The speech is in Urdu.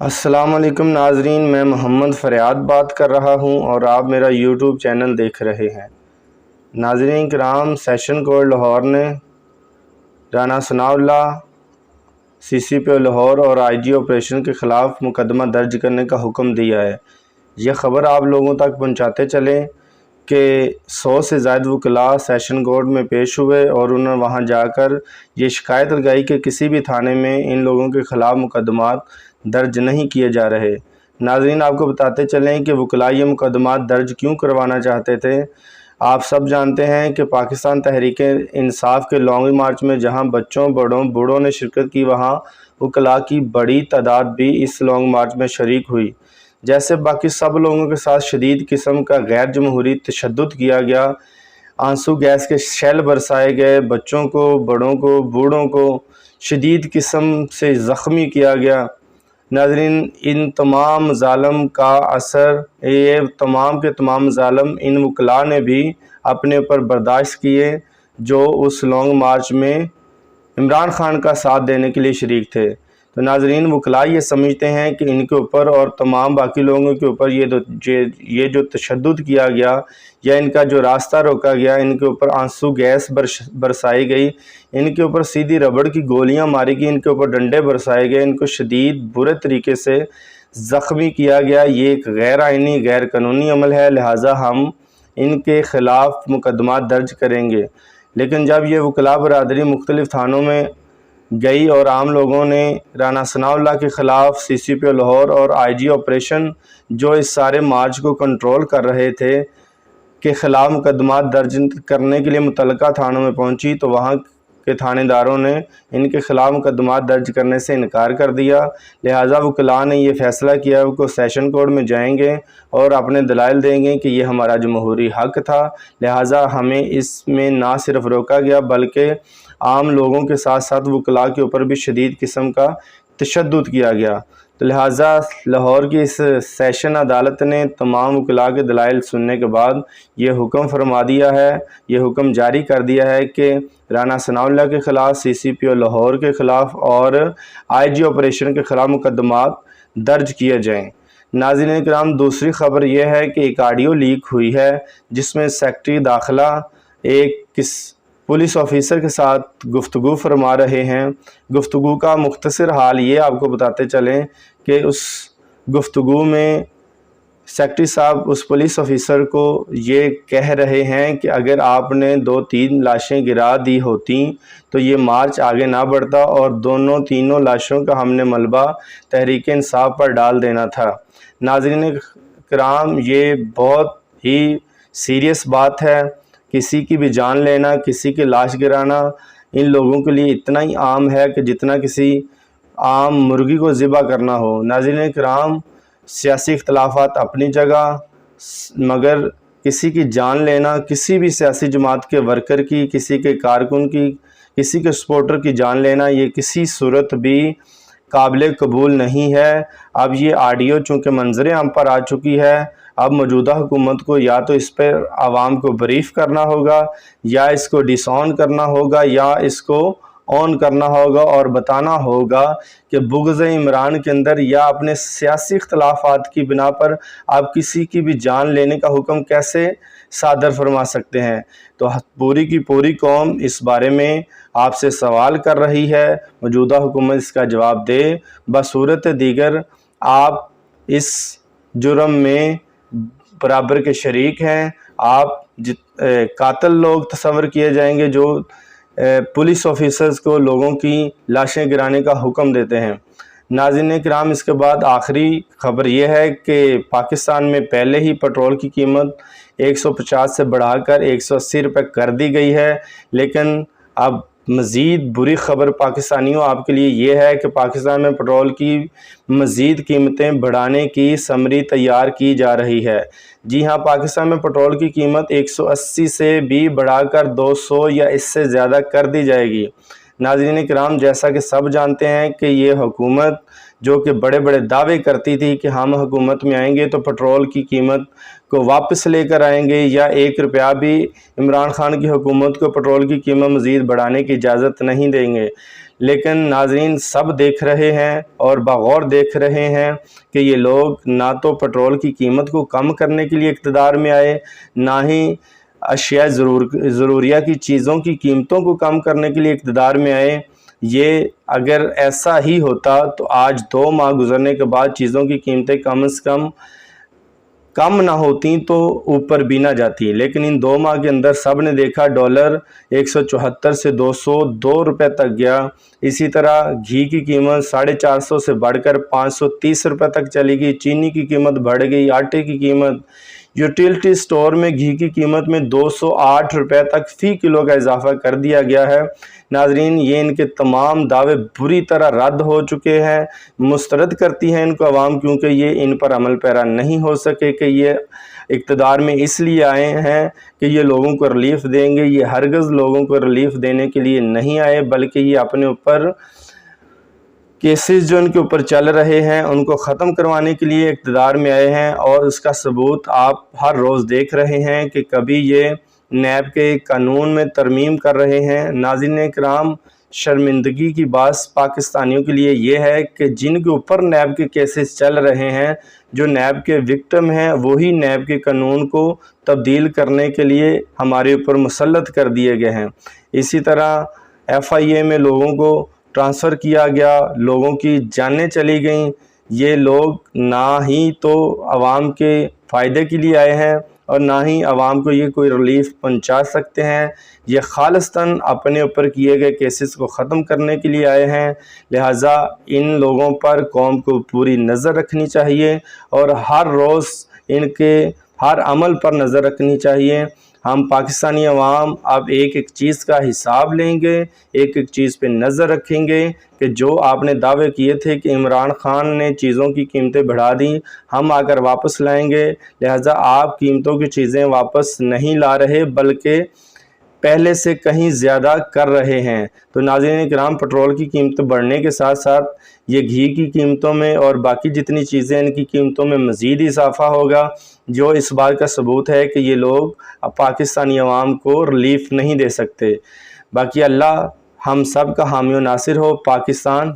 السلام علیکم ناظرین، میں محمد فریاد بات کر رہا ہوں اور آپ میرا یوٹیوب چینل دیکھ رہے ہیں۔ ناظرین کرام، سیشن کورٹ لاہور نے رانا ثناءاللہ CCPO لاہور اور IG آپریشن کے خلاف مقدمہ درج کرنے کا حکم دیا ہے۔ یہ خبر آپ لوگوں تک پہنچاتے چلیں کہ 100 سے زائد وکلاء سیشن کورٹ میں پیش ہوئے اور انہوں نے وہاں جا کر یہ شکایت لگائی کہ کسی بھی تھانے میں ان لوگوں کے خلاف مقدمات درج نہیں کیے جا رہے۔ ناظرین، آپ کو بتاتے چلیں کہ وکلاء یہ مقدمات درج کیوں کروانا چاہتے تھے۔ آپ سب جانتے ہیں کہ پاکستان تحریک انصاف کے لانگ مارچ میں جہاں بچوں بوڑھوں نے شرکت کی، وہاں وکلاء کی بڑی تعداد بھی اس لانگ مارچ میں شریک ہوئی۔ جیسے باقی سب لوگوں کے ساتھ شدید قسم کا غیر جمہوری تشدد کیا گیا، آنسو گیس کے شیل برسائے گئے، بچوں کو، بڑوں کو، بوڑھوں کو شدید قسم سے زخمی کیا گیا۔ ناظرین، ان تمام مظالم کا اثر، یہ تمام کے تمام مظالم ان وکلاء نے بھی اپنے اوپر برداشت کیے جو اس لانگ مارچ میں عمران خان کا ساتھ دینے کے لیے شریک تھے۔ تو ناظرین، وکلاء یہ سمجھتے ہیں کہ ان کے اوپر اور تمام باقی لوگوں کے اوپر یہ جو تشدد کیا گیا یا ان کا جو راستہ روکا گیا، ان کے اوپر آنسو گیس برسائی گئی، ان کے اوپر سیدھی ربڑ کی گولیاں ماری گئی، ان کے اوپر ڈنڈے برسائے گئے، ان کو شدید برے طریقے سے زخمی کیا گیا، یہ ایک غیر آئینی غیر قانونی عمل ہے، لہٰذا ہم ان کے خلاف مقدمات درج کریں گے۔ لیکن جب یہ وکلاء برادری مختلف تھانوں میں گئی اور عام لوگوں نے رانا ثناءاللہ کے خلاف CCPO لاہور اور IG آپریشن جو اس سارے مارچ کو کنٹرول کر رہے تھے کے خلاف مقدمات درج کرنے کے لیے متعلقہ تھانوں میں پہنچی، تو وہاں کے تھانے داروں نے ان کے خلاف مقدمات درج کرنے سے انکار کر دیا۔ لہٰذا وکلاء نے یہ فیصلہ کیا کہ وہ سیشن کورٹ میں جائیں گے اور اپنے دلائل دیں گے کہ یہ ہمارا جمہوری حق تھا، لہٰذا ہمیں اس میں نہ صرف روکا گیا بلکہ عام لوگوں کے ساتھ ساتھ وکلاء کے اوپر بھی شدید قسم کا تشدد کیا گیا۔ تو لہٰذا لاہور کی اس سیشن عدالت نے تمام وکلاء کے دلائل سننے کے بعد یہ حکم فرما دیا ہے، یہ حکم جاری کر دیا ہے کہ رانا ثناءاللہ کے خلاف، CCPO لاہور کے خلاف اور IG آپریشن کے خلاف مقدمات درج کیے جائیں۔ ناظرین کرام، دوسری خبر یہ ہے کہ ایک آڈیو لیک ہوئی ہے جس میں سیکرٹری داخلہ ایک پولیس آفیسر کے ساتھ گفتگو فرما رہے ہیں۔ گفتگو کا مختصر حال یہ آپ کو بتاتے چلیں کہ اس گفتگو میں سیکرٹری صاحب اس پولیس آفیسر کو یہ کہہ رہے ہیں کہ اگر آپ نے 2-3 لاشیں گرا دی ہوتی تو یہ مارچ آگے نہ بڑھتا اور تینوں لاشوں کا ہم نے ملبہ تحریک انصاف پر ڈال دینا تھا۔ ناظرین کرام، یہ بہت ہی سیریس بات ہے۔ کسی کی بھی جان لینا، کسی کی لاش گرانا ان لوگوں کے لیے اتنا ہی عام ہے کہ جتنا کسی عام مرغی کو ذبح کرنا ہو۔ ناظرین کرام، سیاسی اختلافات اپنی جگہ، مگر کسی کی جان لینا، کسی بھی سیاسی جماعت کے ورکر کی، کسی کے کارکن کی، کسی کے سپورٹر کی جان لینا، یہ کسی صورت بھی قابل قبول نہیں ہے۔ اب یہ آڈیو چونکہ منظر عام پر آ چکی ہے، اب موجودہ حکومت کو یا تو اس پر عوام کو بریف کرنا ہوگا، یا اس کو ڈس آن کرنا ہوگا، یا اس کو آن کرنا ہوگا اور بتانا ہوگا کہ بغض عمران کے اندر یا اپنے سیاسی اختلافات کی بنا پر آپ کسی کی بھی جان لینے کا حکم کیسے صادر فرما سکتے ہیں۔ تو پوری کی پوری قوم اس بارے میں آپ سے سوال کر رہی ہے، موجودہ حکومت اس کا جواب دے، بصورت دیگر آپ اس جرم میں برابر کے شریک ہیں۔ آپ قاتل لوگ تصور کیے جائیں گے جو پولیس آفیسرز کو لوگوں کی لاشیں گرانے کا حکم دیتے ہیں۔ ناظرین کرام، اس کے بعد آخری خبر یہ ہے کہ پاکستان میں پہلے ہی پٹرول کی قیمت 150 سے بڑھا کر 180 روپے کر دی گئی ہے، لیکن اب مزید بری خبر پاکستانیوں آپ کے لیے یہ ہے کہ پاکستان میں پٹرول کی مزید قیمتیں بڑھانے کی سمری تیار کی جا رہی ہے۔ جی ہاں، پاکستان میں پٹرول کی قیمت 180 سے بھی بڑھا کر 200 یا اس سے زیادہ کر دی جائے گی۔ ناظرین کرام، جیسا کہ سب جانتے ہیں کہ یہ حکومت جو کہ بڑے بڑے دعوے کرتی تھی کہ ہم حکومت میں آئیں گے تو پٹرول کی قیمت کو واپس لے کر آئیں گے، یا 1 روپیہ بھی عمران خان کی حکومت کو پٹرول کی قیمت مزید بڑھانے کی اجازت نہیں دیں گے۔ لیکن ناظرین سب دیکھ رہے ہیں اور بغور دیکھ رہے ہیں کہ یہ لوگ نہ تو پٹرول کی قیمت کو کم کرنے کے لیے اقتدار میں آئے، نہ ہی اشیاء ضروریہ کی چیزوں کی قیمتوں کو کم کرنے کے لیے اقتدار میں آئے۔ یہ اگر ایسا ہی ہوتا تو آج 2 ماہ گزرنے کے بعد چیزوں کی قیمتیں کم از کم نہ ہوتیں تو اوپر بھی نہ جاتی، لیکن ان 2 ماہ کے اندر سب نے دیکھا ڈالر 174 سے 202 روپے تک گیا۔ اسی طرح گھی کی قیمت 450 سے بڑھ کر 530 روپے تک چلی گئی، چینی کی قیمت بڑھ گئی، آٹے کی قیمت، یوٹیلٹی سٹور میں گھی کی قیمت میں 208 روپے تک فی کلو کا اضافہ کر دیا گیا ہے۔ ناظرین یہ ان کے تمام دعوے بری طرح رد ہو چکے ہیں، مسترد کرتی ہیں ان کو عوام، کیونکہ یہ ان پر عمل پیرا نہیں ہو سکے کہ یہ اقتدار میں اس لیے آئے ہیں کہ یہ لوگوں کو ریلیف دیں گے۔ یہ ہرگز لوگوں کو ریلیف دینے کے لیے نہیں آئے، بلکہ یہ اپنے اوپر کیسز جو ان کے اوپر چل رہے ہیں ان کو ختم کروانے کے لیے اقتدار میں آئے ہیں، اور اس کا ثبوت آپ ہر روز دیکھ رہے ہیں کہ کبھی یہ نیب کے قانون میں ترمیم کر رہے ہیں۔ ناظرین کرام، شرمندگی کی بات پاکستانیوں کے لیے یہ ہے کہ جن کے اوپر نیب کے کیسز چل رہے ہیں، جو نیب کے وکٹم ہیں، وہی نیب کے قانون کو تبدیل کرنے کے لیے ہمارے اوپر مسلط کر دیے گئے ہیں۔ اسی طرح FIA میں لوگوں کو ٹرانسفر کیا گیا، لوگوں کی جانیں چلی گئیں۔ یہ لوگ نہ ہی تو عوام کے فائدے کے لیے آئے ہیں اور نہ ہی عوام کو یہ کوئی ریلیف پہنچا سکتے ہیں، یہ خالصتاً اپنے اوپر کیے گئے کیسز کو ختم کرنے کے لیے آئے ہیں۔ لہٰذا ان لوگوں پر قوم کو پوری نظر رکھنی چاہیے اور ہر روز ان کے ہر عمل پر نظر رکھنی چاہیے۔ ہم پاکستانی عوام اب ایک ایک چیز کا حساب لیں گے، ایک ایک چیز پہ نظر رکھیں گے کہ جو آپ نے دعوے کیے تھے کہ عمران خان نے چیزوں کی قیمتیں بڑھا دیں، ہم آ کر واپس لائیں گے۔ لہٰذا آپ قیمتوں کی چیزیں واپس نہیں لا رہے بلکہ پہلے سے کہیں زیادہ کر رہے ہیں۔ تو ناظرین کرام، پٹرول کی قیمت بڑھنے کے ساتھ ساتھ یہ گھی کی قیمتوں میں اور باقی جتنی چیزیں ان کی قیمتوں میں مزید اضافہ ہوگا، جو اس بات کا ثبوت ہے کہ یہ لوگ اب پاکستانی عوام کو ریلیف نہیں دے سکتے۔ باقی اللہ ہم سب کا حامی و ناصر ہو۔ پاکستان